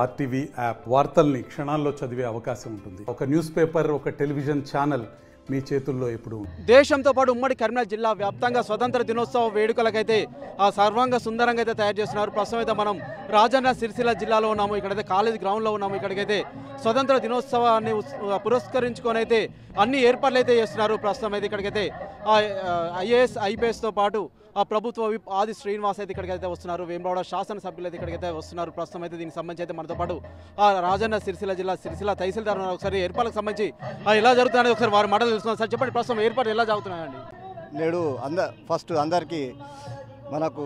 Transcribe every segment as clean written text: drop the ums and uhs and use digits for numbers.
RTV app వార్తల్ని క్షణాల్లో చదివే అవకాశం ఉంటుంది. ఒక న్యూస్ పేపర్, ఒక టెలివిజన్ ఛానల్ మీ చేతుల్లో ఎప్పుడు. దేశంతో పాటు ఉమ్మడి కరీంనగర్ జిల్లా వ్యాప్తంగా స్వతంత్ర దినోత్సవ వేడుకలకైతే సర్వంగా సుందరంగా అయితే తయారు చేస్తున్నారు. ప్రస్తుతం అయితే మనం రాజన్న సిరిసిల్ల జిల్లాలో ఉన్నాము. ఇక్కడైతే కాలేజ్ గ్రౌండ్లో ఉన్నాము. ఇక్కడికైతే స్వతంత్ర దినోత్సవాన్ని పురస్కరించుకొని అయితే అన్ని ఏర్పాట్లు అయితే చేస్తున్నారు. ప్రస్తుతం అయితే ఇక్కడికైతే ఐఏఎస్ ఐపీఎస్తో పాటు ప్రభుత్వ విప్ ఆది శ్రీనివాస్ అయితే ఇక్కడికైతే వస్తున్నారు. వేములవాడ శాసనసభ్యులు అయితే ఇక్కడికైతే వస్తున్నారు. ప్రస్తుతం అయితే దీనికి సంబంధించి అయితే మనతో పాటు రాజన్న సిరిసిల్ల జిల్లా సిరిసిల్ల తహసీల్దార్ ఒకసారి ఏర్పాట్లకు సంబంధించి ఎలా జరుగుతున్నాయో ఒకసారి వారి మాటలు తెలుసుకున్నారు. సార్ చెప్పండి, ప్రస్తుతం ఏర్పాటు ఎలా జరుగుతున్నాయండి? నేడు ఫస్ట్ అందరికీ మనకు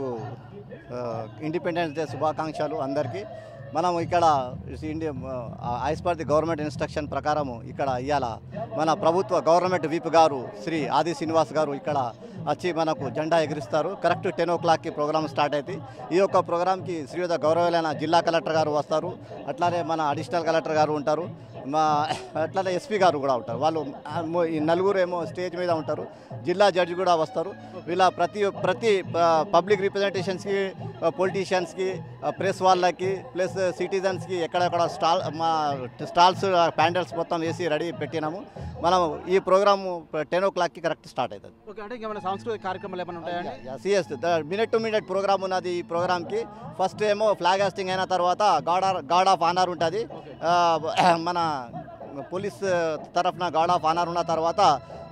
ఇండిపెండెన్స్ డే శుభాకాంక్షలు అందరికీ. మనం ఇక్కడ as per the government instruction ప్రకారము ఇక్కడ ఇవాళ మన ప్రభుత్వ గవర్నమెంట్ విప్ గారు శ్రీ ఆది శ్రీనివాస్ గారు ఇక్కడ వచ్చి మనకు జెండా ఎగిరిస్తారు. కరెక్ట్ 10 o'clockకి ప్రోగ్రామ్ స్టార్ట్ అవుతుంది. ఈ యొక్క ప్రోగ్రామ్కి శ్రీయుత గౌరవులైన జిల్లా కలెక్టర్ గారు వస్తారు. అట్లానే మన అడిషనల్ కలెక్టర్ గారు ఉంటారు. అట్లానే ఎస్పీ గారు కూడా ఉంటారు. వాళ్ళు ఈ నలుగురు ఏమో స్టేజ్ మీద ఉంటారు. జిల్లా జడ్జి కూడా వస్తారు. వీళ్ళ ప్రతి పబ్లిక్ రిప్రజెంటేషన్స్కి, పొలిటీషియన్స్కి, ప్రెస్ వాళ్ళకి ప్లస్ సిటిజన్స్కి ఎక్కడెక్కడ స్టాల్స్ ప్యాండల్స్ మొత్తం వేసి రెడీ పెట్టినాము. మనం ఈ ప్రోగ్రాము 10 o'clockకి కరెక్ట్ స్టార్ట్ అవుతుంది. ఓకే, అంటే ఏమైనా సాంస్కృతిక కార్యక్రమాలు ఏమైనా ఉంటాయండి? సిఎస్ మినిట్ టు మినిట్ ప్రోగ్రామ్ ఉన్నది. ఈ ప్రోగ్రామ్కి ఫస్ట్ ఏమో ఫ్లాగ్ హాస్టింగ్ అయిన తర్వాత గార్డ్ ఆఫ్ ఆనర్ ఉంటుంది. మన పోలీస్ తరఫున గార్డ్ ఆఫ్ ఆనర్ ఉన్న తర్వాత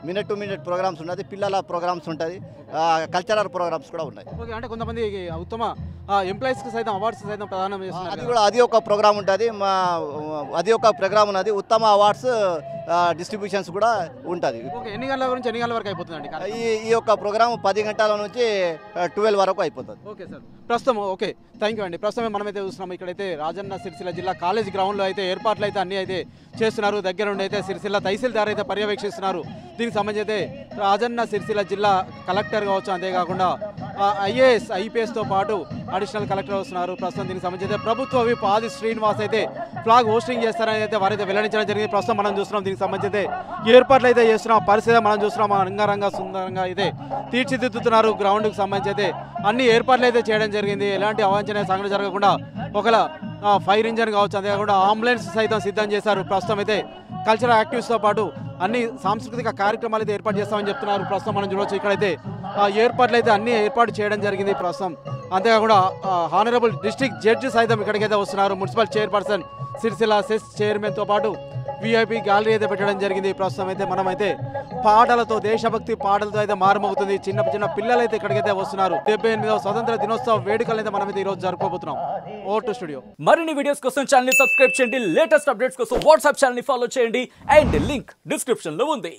మినిట్ టు మినిట్ ప్రోగ్రామ్స్ ఉన్నది. పిల్లల ప్రోగ్రామ్స్ ఉంటుంది. కల్చరల్ ప్రోగ్రామ్స్ కూడా ఉన్నాయి. ఓకే, అంటే కొంతమంది ఉత్తమ ఎంప్లాయీస్కి సైతం అవార్డ్స్ సైతం ప్రదానం చేస్తున్నారు. అది ఒక ప్రోగ్రామ్ ఉంటుంది. అది ఒక ప్రోగ్రామ్ ఉన్నది. ఉత్తమ అవార్డ్స్ డిస్ట్రిబ్యూషన్స్ కూడా ఉంటుంది. ఓకే, ఎన్ని గంటల నుంచి ఎన్ని గంటల వరకు అయిపోతుందండి? ఈ యొక్క ప్రోగ్రామ్ 10 గంటల నుంచి 12 వరకు అయిపోతుంది. ఓకే సార్, ప్రస్తుతం ఓకే, థ్యాంక్ యూ అండి. ప్రస్తుతం మనమైతే చూస్తున్నాము ఇక్కడైతే రాజన్న సిరిసిల్ల జిల్లా కాలేజ్ గ్రౌండ్లో అయితే ఏర్పాట్లు అయితే అన్నీ అయితే చేస్తున్నారు. దగ్గర నుండి అయితే సిరిసిల్ల తహసీల్దార్ అయితే పర్యవేక్షిస్తున్నారు. దీనికి సంబంధించి అయితే రాజన్న సిరిసిల్ల జిల్లా కలెక్టర్ కావచ్చు, అంతేకాకుండా ఐఏఎస్ ఐపీఎస్తో పాటు అడిషనల్ కలెక్టర్ వస్తున్నారు. ప్రస్తుతం దీనికి సంబంధించి అయితే ప్రభుత్వ విప్ ఆది శ్రీనివాస్ అయితే ఫ్లాగ్ హోస్టింగ్ చేస్తారని అయితే వారైతే వెల్లడించడం జరిగింది. ప్రస్తుతం మనం చూస్తున్నాం దీనికి సంబంధించి అయితే ఏర్పాట్లు అయితే చేస్తున్నాం. పరిస్థితి మనం చూస్తున్నాం. రంగారంగ సుందరంగా అయితే తీర్చిదిద్దుతున్నారు. గ్రౌండ్కి సంబంధించి అయితే అన్ని ఏర్పాట్లు అయితే చేయడం జరిగింది. ఎలాంటి అవాంఛనీయ సంఘటన జరగకుండా ఒకలా ఫైర్ ఇంజన్ కావచ్చు, అంతేకాకుండా అంబులెన్స్ సైతం సిద్ధం చేశారు. ప్రస్తుతం అయితే కల్చరల్ యాక్టివిటీస్తో పాటు అన్ని సాంస్కృతిక కార్యక్రమాలు అయితే ఏర్పాటు చేస్తామని చెప్తున్నారు. ప్రస్తుతం మనం చూడవచ్చు ఇక్కడైతే ఏర్పాట్లు అయితే అన్ని ఏర్పాటు చేయడం జరిగింది. ప్రస్తుతం అంతేకాకుండా హానరబుల్ డిస్ట్రిక్ట్ జడ్జి సైతం ఇక్కడికైతే వస్తున్నారు. మున్సిపల్ చైర్పర్సన్ సిరిసిల్ల సెస్ చైర్మన్తో పాటు విఐపి గ్యాలరీ అయితే పెట్టడం జరిగింది. ప్రస్తుతం అయితే మనమైతే పాటలతో, దేశభక్తి పాటలతో అయితే మారుమోగుతుంది. చిన్న చిన్న పిల్లలు అయితే ఇక్కడికైతే వస్తున్నారు. 78వ స్వతంత్ర దినోత్సవ వేడుకలు అయితే మనమైతే ఈరోజు జరుపుకోబోతున్నాం. Over to studio. మరిన్ని వీడియోస్ కోసం ఛానల్ ని సబ్స్క్రైబ్ చేయండి. లేటెస్ట్ అప్డేట్స్ కోసం వాట్సాప్ ఛానల్ ని ఫాలో చేయండి. అండ్ లింక్ డిస్క్రిప్షన్ లో ఉంది.